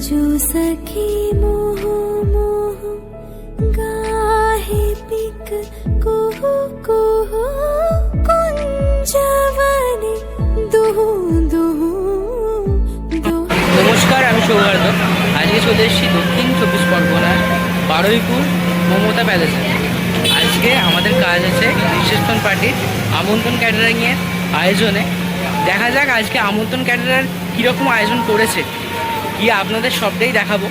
जो सखी मोह मोह गाहे पिक कुहु कुहु कुंजवने दुहु दुहु नमस्कार আমি সৌহার্দ্য আজকে চলে এসেছি দক্ষিণ 24 পরগনার বারুইপুর মমতা প্যালেসে। আজকে আমাদের কাজ আছে রিসেপশন পার্টির আমন্ত্রণ ক্যাটারিংয়ের আয়োজনে। দেখা যাক আজকে আমন্ত্রণ ক্যাটারার কীরকম আয়োজন করেছে, কি আপনাদের সবটাই দেখাবো।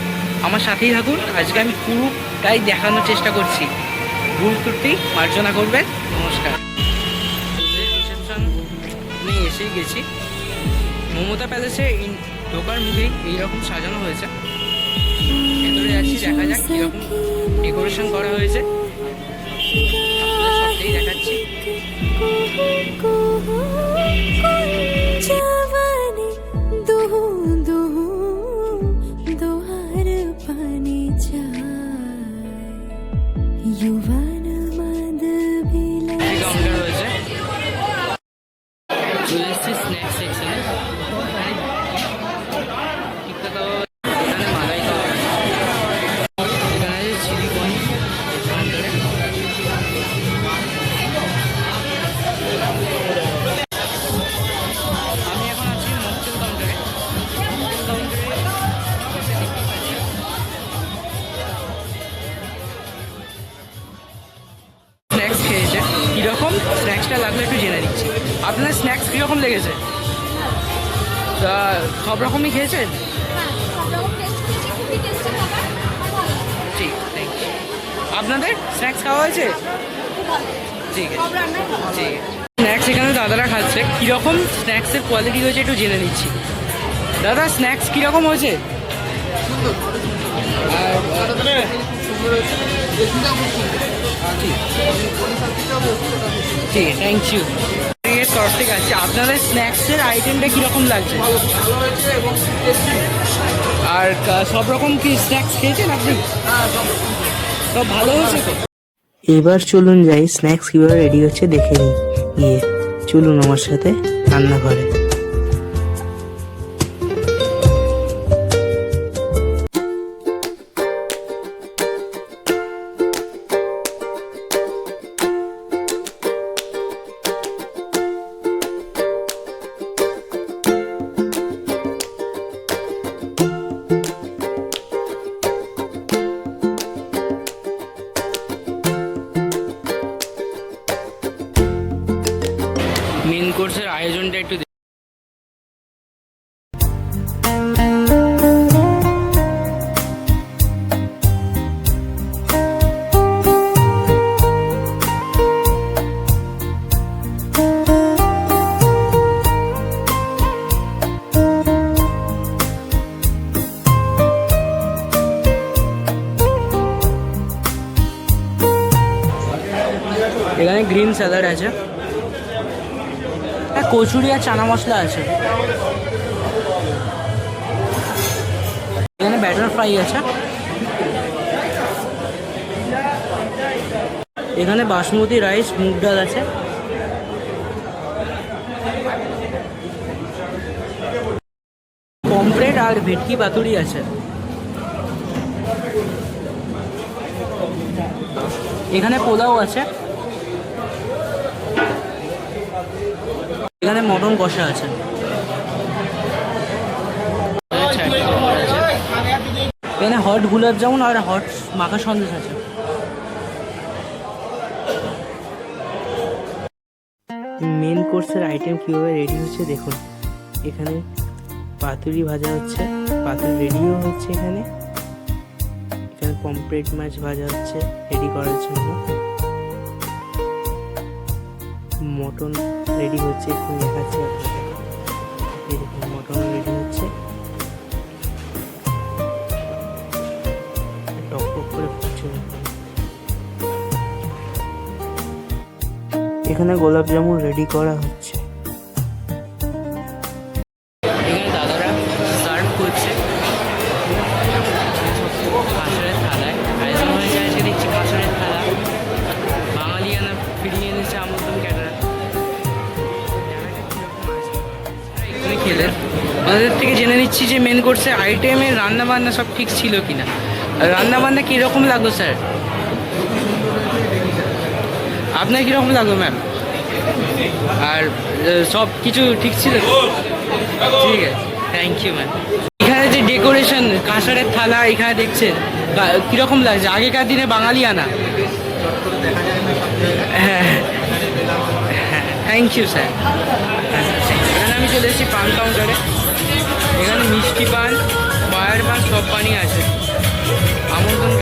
আমার সাথেই থাকুন। আজকে আমি পুরোটাই দেখানোর চেষ্টা করছি, ভুল ত্রুটি মার্জনা করবেন। নমস্কার। রিসেপশন নিয়ে এসেই গেছি। মমতা প্যালেসে ঢোকার মুখেই এইরকম সাজানো হয়েছে। ভেতরে যাচ্ছি, দেখা যাক কীরকম ডেকোরেশন করা হয়েছে, সবটাই দেখাচ্ছি। স্ন্যাক্স সেকশনে কীরকম স্ন্যাক্সটা লাগলো একটু জেনে নিচ্ছি। আপনার স্ন্যাক্স কীরকম লেগেছে? তা সব রকমই খেয়েছেন? ঠিক, থ্যাংক ইউ। আপনাদের স্ন্যাক্স খাওয়া হয়েছে? ঠিক আছে, ঠিক আছে। স্ন্যাক্স এখানে দাদারা খাচ্ছে। কীরকম স্ন্যাক্সের কোয়ালিটি হয়েছে একটু জেনে নিচ্ছি। দাদা স্ন্যাক্স কীরকম হয়েছে? ঠিক আছে, থ্যাংক ইউ। তরফ থেকে আছে। আপনাদের স্ন্যাক্সের আইটেমটা কীরকম লাগছে? আর সব রকম কি স্ন্যাক্স খেয়েছেন আপনি? সব ভালো হয়েছে তো? এবার চলুন যাই স্ন্যাক্স কীভাবে রেডি হচ্ছে দেখে নিই গিয়ে। চলুন আমার সাথে রান্নাঘরে। মেন কোর্সের আয়োজনটা একটু এখানে গ্রিন স্যালাড আছে, কচুরি আর চানা মশলা আছে। এখানে ব্যাটার ফ্রাই আছে। এখানে বাসমতি রাইস, মুগ ডাল আছে। পমফ্রেট আর ভেটকি পাতুরি আছে। এখানে পোলাও আছে। এখানে মটন কষা আছে। এখানে হট গোলাপ জামুন আর হট মাখা সন্দেশ আছে। মেন কোর্সের আইটেম কীভাবে রেডি হচ্ছে দেখুন। এখানে পাতুরি ভাজা হচ্ছে, পাতুরি রেডিও হচ্ছে। এখানে এখানে পমফ্রেট মাছ ভাজা হচ্ছে রেডি করার জন্য। মটন রেডি হচ্ছে, একটু দেখাচ্ছি আপনাদের। এই দেখুন মটন রেডি হচ্ছে, টক টক করে ফুটছে। এখানে গোলাপ জামুন রেডি করা হচ্ছে। এখানে দাদারা সার্ভ করছে কাঁসারের থালায়। আয়োজন হয়েছে আজকে দেখছি কাঁসারের থালা। বাঙালিয়ানা ফিরিয়ে এনেছে আমন্ত্রণ ক্যাটারার। খেলেন আমাদের থেকে থেকে জেনে নিচ্ছি যে মেন কোর্সের আইটেমের রান্নাবান্না সব ঠিক ছিল কি না। রান্নাবান্না কীরকম লাগলো স্যার? আপনার কীরকম লাগলো ম্যাম? আর সব কিছু ঠিক ছিল তো? ঠিক আছে, থ্যাংক ইউ ম্যাম। এখানে যে ডেকোরেশন, কাঁসারের থালা এখানে দেখছেন, কীরকম লাগছে? আগেকার দিনে বাঙালি আনা। হ্যাঁ হ্যাঁ, থ্যাংক ইউ স্যার। এখানে আমি চলে এসেছি পান কাউন্টারে। এখানে মিষ্টি পান, পায়ের পান, সব পানই আছে। আমন্ত্রণ